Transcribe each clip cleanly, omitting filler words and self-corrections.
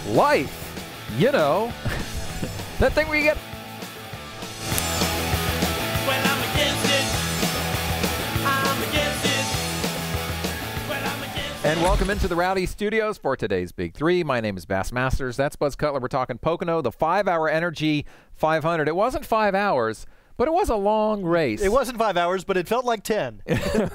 life. You know, that thing where you get... Well, I'm against it. I'm against it. Well, I'm against it. And welcome into the Rowdy Studios for today's Big Three. My name is Bass Masters. That's Buzz Cutler. We're talking Pocono, the 5-hour Energy 500. It wasn't 5 hours, but it was a long race. It wasn't 5 hours, but it felt like 10.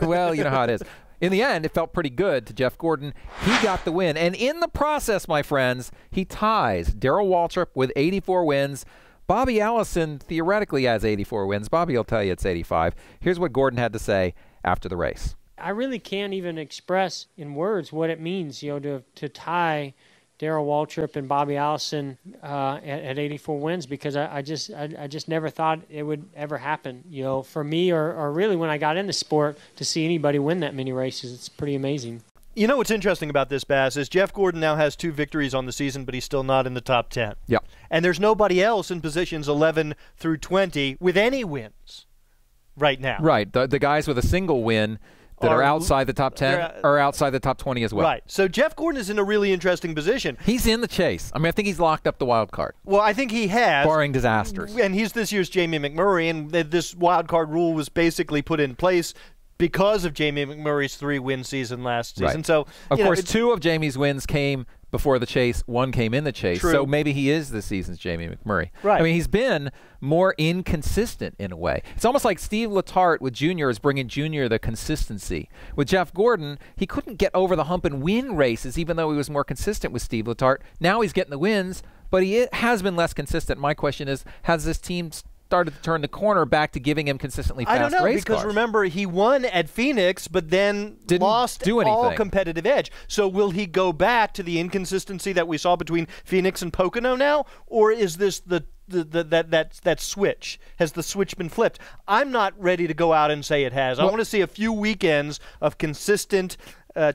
Well, you know how it is. In the end, it felt pretty good to Jeff Gordon. He got the win. And in the process, my friends, he ties Darrell Waltrip with 84 wins. Bobby Allison theoretically has 84 wins. Bobby will tell you it's 85. Here's what Gordon had to say after the race. I really can't even express in words what it means, to tie Darrell Waltrip and Bobby Allison at 84 wins, because I just never thought it would ever happen, for me or really when I got into sport, to see anybody win that many races. It's pretty amazing. You know what's interesting about this, Bass, is Jeff Gordon now has 2 victories on the season, but he's still not in the top 10. Yeah. And there's nobody else in positions 11 through 20 with any wins right now. Right. The guys with a single win that are outside the top 10 are outside the top 20 as well. Right. So Jeff Gordon is in a really interesting position. He's in the chase. I mean, I think he's locked up the wild card. Well, I think he has. Barring disasters. And he's this year's Jamie McMurray, and this wild card rule was basically put in place because of Jamie McMurray's 3-win season last season. Right. So, of course, 2 of Jamie's wins came before the chase. 1 came in the chase. True. So maybe he is this season's Jamie McMurray. Right. I mean, he's been more inconsistent in a way. It's almost like Steve Letarte with Junior is bringing Junior the consistency. With Jeff Gordon, he couldn't get over the hump and win races, even though he was more consistent with Steve Letarte. Now he's getting the wins, but he has been less consistent. My question is, has this team started to turn the corner back to giving him consistently fast race cars? I don't know, because remember, he won at Phoenix, but then lost all competitive edge. So will he go back to the inconsistency that we saw between Phoenix and Pocono now, or is this that switch? Has the switch been flipped? I'm not ready to go out and say it has. I want to see a few weekends of consistent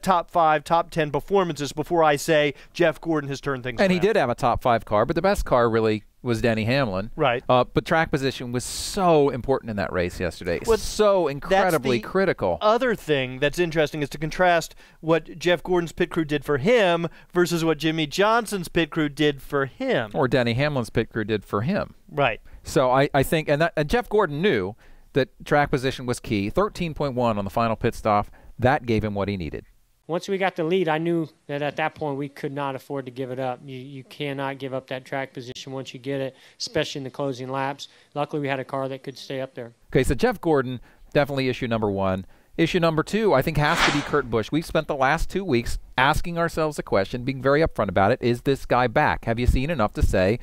top 5, top 10 performances before I say Jeff Gordon has turned things around. And he did have a top 5 car, but the best car really was Denny Hamlin. Right. But track position was so important in that race yesterday. Well, so incredibly critical. Other thing that's interesting is to contrast what Jeff Gordon's pit crew did for him versus what Jimmy Johnson's pit crew did for him. Or Denny Hamlin's pit crew did for him. Right. So I think, and Jeff Gordon knew that track position was key. 13.1 on the final pit stop. That gave him what he needed. Once we got the lead, I knew that at that point we could not afford to give it up. You cannot give up that track position once you get it, especially in the closing laps. Luckily, we had a car that could stay up there. Okay, so Jeff Gordon, definitely issue number 1. Issue number 2, I think, has to be Kurt Busch. We've spent the last 2 weeks asking ourselves a question, being very upfront about it. Is this guy back? Have you seen enough to say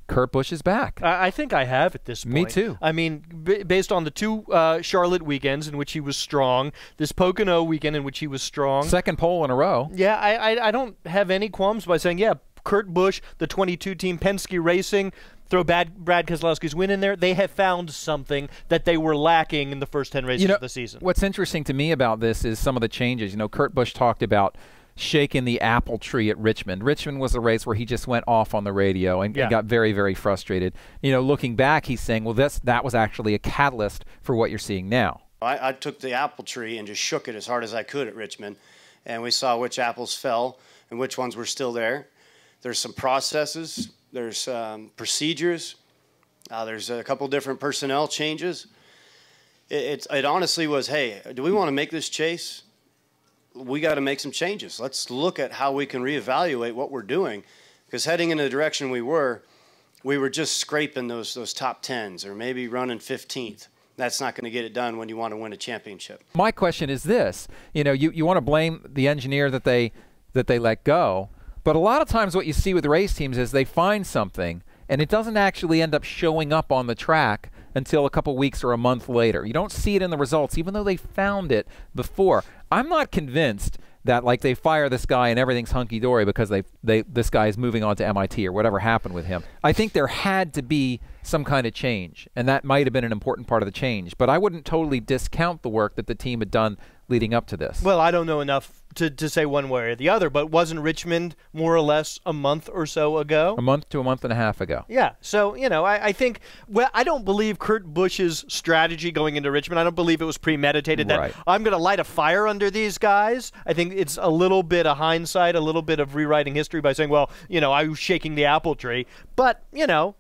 Kurt Busch is back? I think I have at this point. Me too. I mean, based on the 2 Charlotte weekends in which he was strong, this Pocono weekend in which he was strong. Second pole in a row. Yeah, I don't have any qualms by saying, yeah, Kurt Busch, the 22 team, Penske Racing, throw Brad Keselowski's win in there. They have found something that they were lacking in the first 10 races of the season. What's interesting to me about this is some of the changes. Kurt Busch talked about shaking the apple tree at Richmond. Richmond was a race where he just went off on the radio and got very, very frustrated. Looking back, he's saying, well, that was actually a catalyst for what you're seeing now. I took the apple tree and just shook it as hard as I could at Richmond, and we saw which apples fell and which ones were still there. There's some processes. There's procedures. There's a couple different personnel changes. It honestly was, hey, do we want to make this chase? We got to make some changes. Let's look at how we can reevaluate what we're doing, because heading in the direction we were just scraping those top 10s or maybe running 15th. That's not going to get it done when you want to win a championship. My question is this: you want to blame the engineer that they let go, but a lot of times what you see with race teams is they find something and it doesn't actually end up showing up on the track until a couple weeks or a month later. You don't see it in the results, even though they found it before. I'm not convinced that they fire this guy and everything's hunky-dory because this guy is moving on to MIT or whatever happened with him. I think there had to be some kind of change, and that might have been an important part of the change. But I wouldn't totally discount the work that the team had done leading up to this. Well, I don't know enough to say one way or the other, but wasn't Richmond more or less a month or so ago? A month to a month and a half ago. Yeah. So, I think, well, I don't believe Kurt Busch's strategy going into Richmond. I don't believe it was premeditated that I'm going to light a fire under these guys. I think it's a little bit of hindsight, a little bit of rewriting history by saying, well, I was shaking the apple tree. But,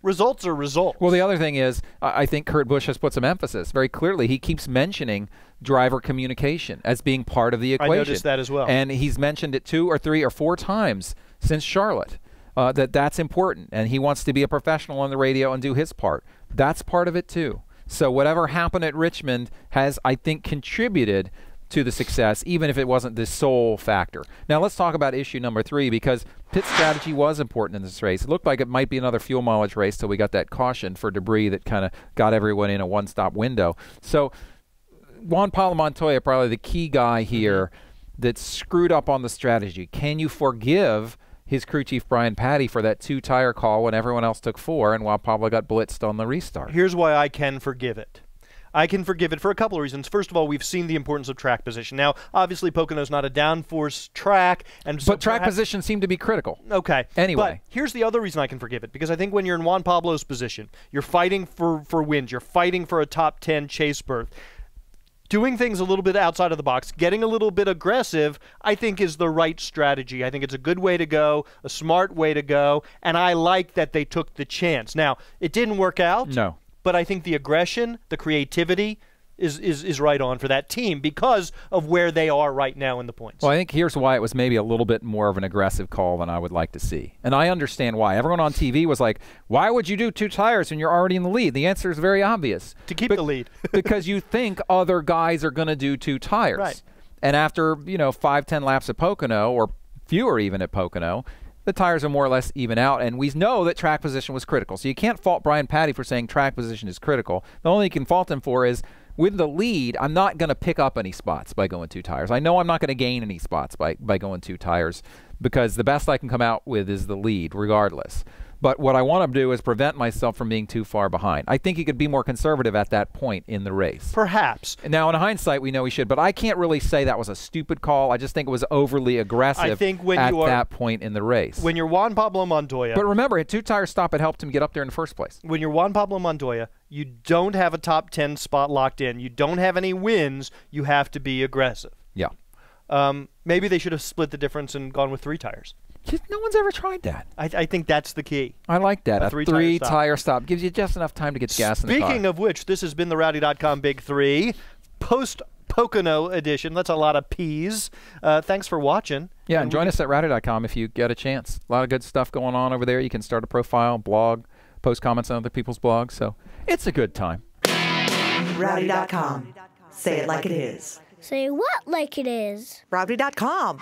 results are results. Well, the other thing is, I think Kurt Busch has put some emphasis very clearly. He keeps mentioning driver communication as being part of the equation. I noticed that as well. And he's mentioned it 2 or 3 or 4 times since Charlotte, that's important. And he wants to be a professional on the radio and do his part. That's part of it, too. So whatever happened at Richmond has, I think, contributed to the success, even if it wasn't the sole factor. Now let's talk about issue number 3, because pit strategy was important in this race. It looked like it might be another fuel mileage race till we got that caution for debris that kind of got everyone in a one-stop window. So Juan Pablo Montoya, probably the key guy here that screwed up on the strategy. Can you forgive his crew chief Brian Patty for that 2-tire call when everyone else took 4 and Juan Pablo got blitzed on the restart? Here's why I can forgive it. I can forgive it for a couple of reasons. First of all, we've seen the importance of track position. Now, obviously, Pocono's not a downforce track, and so but track position seemed to be critical. Okay. Anyway. But here's the other reason I can forgive it, because I think when you're in Juan Pablo's position, you're fighting for wins, you're fighting for a top 10 chase berth. Doing things a little bit outside of the box, getting a little bit aggressive, I think is the right strategy. I think it's a good way to go, a smart way to go, and I like that they took the chance. Now, it didn't work out. No. But I think the aggression, the creativity is right on for that team because of where they are right now in the points. Well, I think here's why it was maybe a little bit more of an aggressive call than I would like to see. And I understand why. Everyone on TV was like, why would you do 2 tires when you're already in the lead? The answer is very obvious. To keep the lead. Because you think other guys are going to do 2 tires. Right. And after, 5-10 laps at Pocono, or fewer even at Pocono, the tires are more or less even out, and we know that track position was critical. So you can't fault Brian Patty for saying track position is critical. The only thing you can fault him for is, with the lead, I'm not going to pick up any spots by going 2 tires. I know I'm not going to gain any spots by going 2 tires, because the best I can come out with is the lead, regardless. But what I want to do is prevent myself from being too far behind. I think he could be more conservative at that point in the race. Perhaps. Now, in hindsight, we know he should, but I can't really say that was a stupid call. I just think it was overly aggressive at that point in the race. When you're Juan Pablo Montoya. But remember, a 2-tire stop had helped him get up there in the first place. When you're Juan Pablo Montoya, you don't have a top 10 spot locked in. You don't have any wins. You have to be aggressive. Yeah. Maybe they should have split the difference and gone with 3 tires. No one's ever tried that. I think that's the key. I like that. A 3-tire stop gives you just enough time to get gas in the car. Speaking of which, this has been the Rowdy.com Big 3 post-Pocono edition. That's a lot of P's. Thanks for watching. Yeah, and join us at Rowdy.com if you get a chance. A lot of good stuff going on over there. You can start a profile, blog, post comments on other people's blogs. So it's a good time. Rowdy.com. Say it like it is. Say what like it is? Rowdy.com.